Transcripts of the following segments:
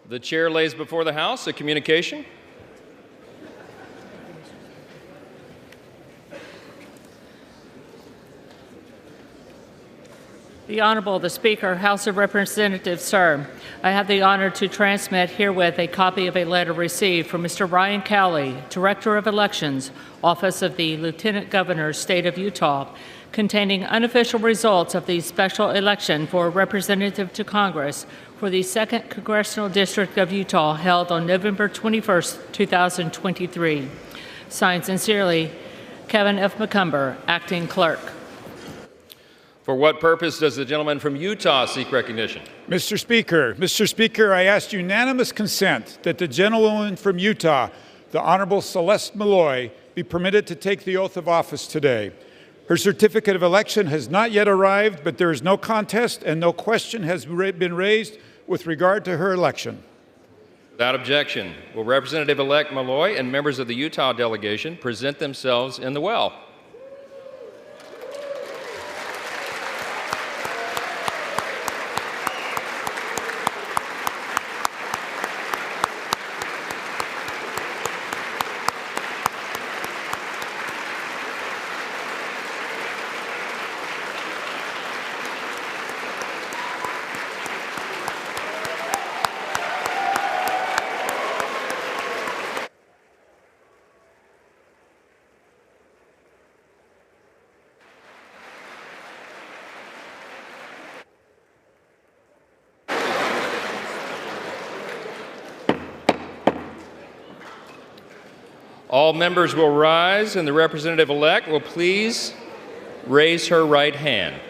The chair lays before the House a communication. The Honorable the Speaker, House of Representatives, sir. I have the honor to transmit herewith a copy of a letter received from Mr. Ryan Cowley, Director of Elections, Office of the Lieutenant Governor, State of Utah, containing unofficial results of the special election for Representative to Congress for the 2nd Congressional District of Utah held on November 21, 2023. Signed sincerely, Kevin F. McCumber, Acting Clerk. For what purpose does the gentleman from Utah seek recognition? Mr. Speaker, I ask unanimous consent that the gentlewoman from Utah, the Honorable Celeste Maloy, be permitted to take the oath of office today. Her certificate of election has not yet arrived, but there is no contest and no question has been raised with regard to her election. Without objection, will Representative-elect Maloy and members of the Utah delegation present themselves in the well? All members will rise, and the representative-elect will please raise her right hand.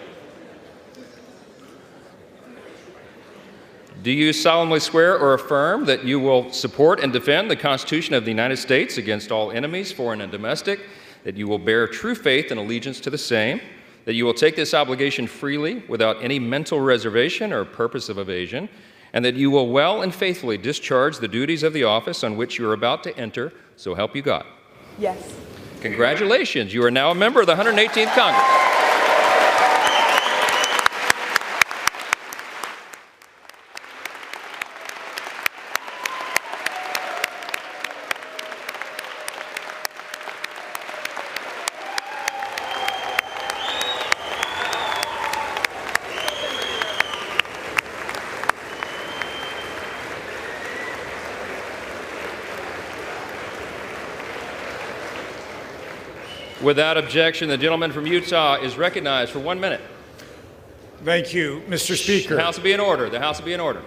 Do you solemnly swear or affirm that you will support and defend the Constitution of the United States against all enemies, foreign and domestic, that you will bear true faith and allegiance to the same, that you will take this obligation freely without any mental reservation or purpose of evasion, and that you will well and faithfully discharge the duties of the office on which you are about to enter, so help you God? Yes. Congratulations, you are now a member of the 118th Congress. Without objection, the gentleman from Utah is recognized for 1 minute. Thank you, Mr. Speaker. The House will be in order. The House will be in order.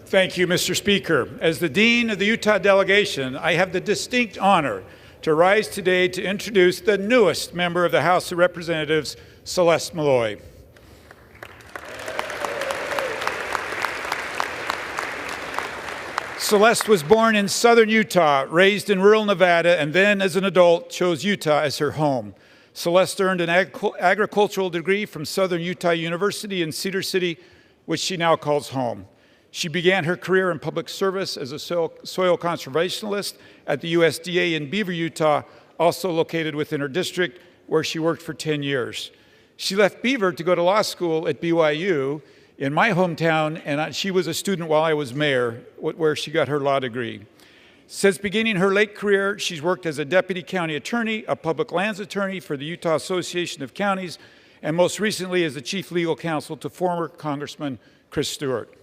Thank you, Mr. Speaker. As the Dean of the Utah delegation, I have the distinct honor to rise today to introduce the newest member of the House of Representatives, Celeste Maloy. Celeste was born in southern Utah, raised in rural Nevada, and then as an adult chose Utah as her home. Celeste earned an agricultural degree from Southern Utah University in Cedar City, which she now calls home. She began her career in public service as a soil conservationist at the USDA in Beaver, Utah, also located within her district, where she worked for 10 years. She left Beaver to go to law school at BYU in my hometown, and she was a student while I was mayor, where she got her law degree. Since beginning her late career, she's worked as a deputy county attorney, a public lands attorney for the Utah Association of Counties, and most recently as the chief legal counsel to former Congressman Chris Stewart.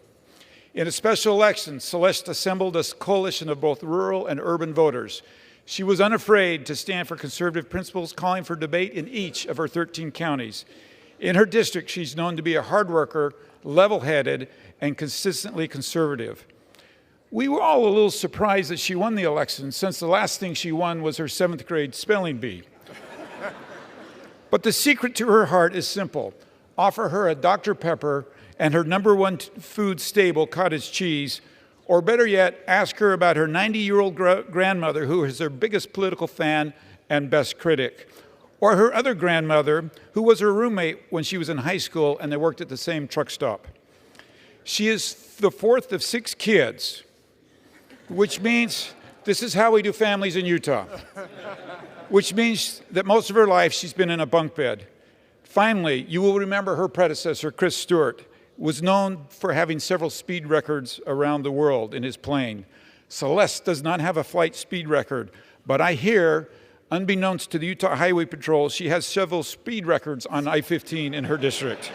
In a special election, Celeste assembled a coalition of both rural and urban voters. She was unafraid to stand for conservative principles, calling for debate in each of her 13 counties. In her district, she's known to be a hard worker, level-headed, and consistently conservative. We were all a little surprised that she won the election, since the last thing she won was her 7th grade spelling bee. But the secret to her heart is simple. Offer her a Dr. Pepper and her #1 food stable, cottage cheese, or better yet, ask her about her 90-year-old grandmother, who is her biggest political fan and best critic, or her other grandmother, who was her roommate when she was in high school and they worked at the same truck stop. She is the 4th of 6 kids, which means this is how we do families in Utah, which means that most of her life she's been in a bunk bed. Finally, you will remember her predecessor, Chris Stewart, was known for having several speed records around the world in his plane. Celeste does not have a flight speed record, but I hear, unbeknownst to the Utah Highway Patrol, she has several speed records on I-15 in her district.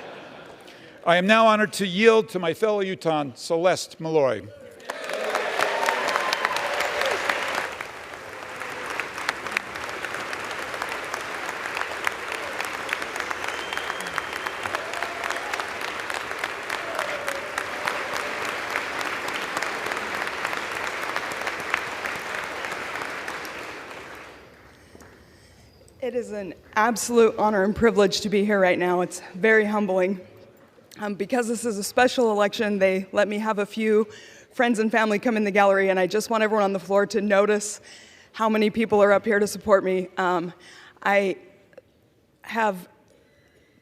I am now honored to yield to my fellow Utahn, Celeste Maloy. It is an absolute honor and privilege to be here right now. It's very humbling. Because this is a special election, they let me have a few friends and family come in the gallery, and I just want everyone on the floor to notice how many people are up here to support me. I have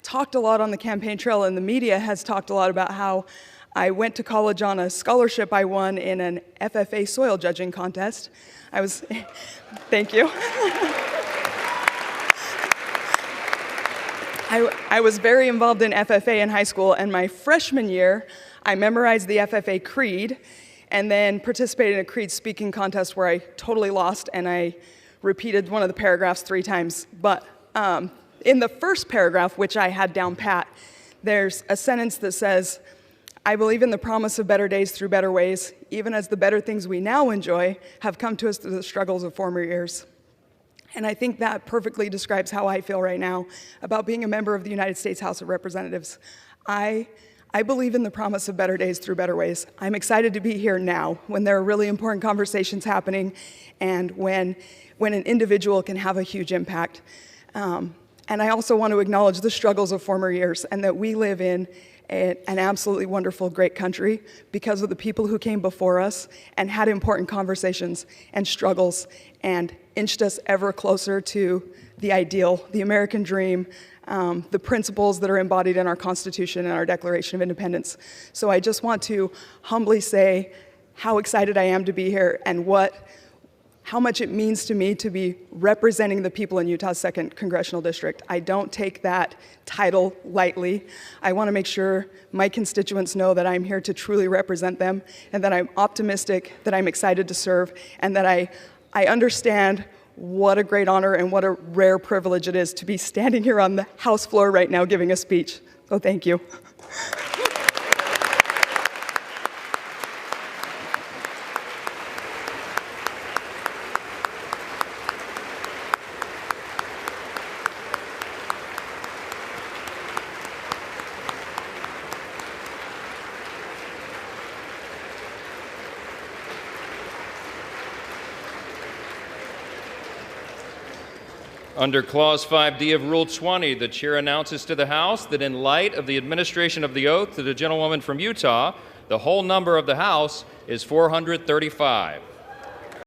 talked a lot on the campaign trail, and the media has talked a lot about how I went to college on a scholarship I won in an FFA soil judging contest. Thank you. I was very involved in FFA in high school, and my freshman year, I memorized the FFA creed and then participated in a creed speaking contest where I totally lost, and I repeated one of the paragraphs 3 times. But in the first paragraph, which I had down pat, there's a sentence that says, "I believe in the promise of better days through better ways, even as the better things we now enjoy have come to us through the struggles of former years." And I think that perfectly describes how I feel right now about being a member of the United States House of Representatives. I believe in the promise of better days through better ways. I'm excited to be here now when there are really important conversations happening and when an individual can have a huge impact. And I also want to acknowledge the struggles of former years and that we live in an absolutely wonderful, great country because of the people who came before us and had important conversations and struggles and inched us ever closer to the ideal, the American dream, the principles that are embodied in our Constitution and our Declaration of Independence. So I just want to humbly say how excited I am to be here and how much it means to me to be representing the people in Utah's 2nd Congressional District. I don't take that title lightly. I want to make sure my constituents know that I'm here to truly represent them and that I'm optimistic, that I'm excited to serve, and that I understand what a great honor and what a rare privilege it is to be standing here on the House floor right now giving a speech. So thank you. Under Clause 5D of Rule 20, the chair announces to the House that in light of the administration of the oath to the gentlewoman from Utah, the whole number of the House is 435.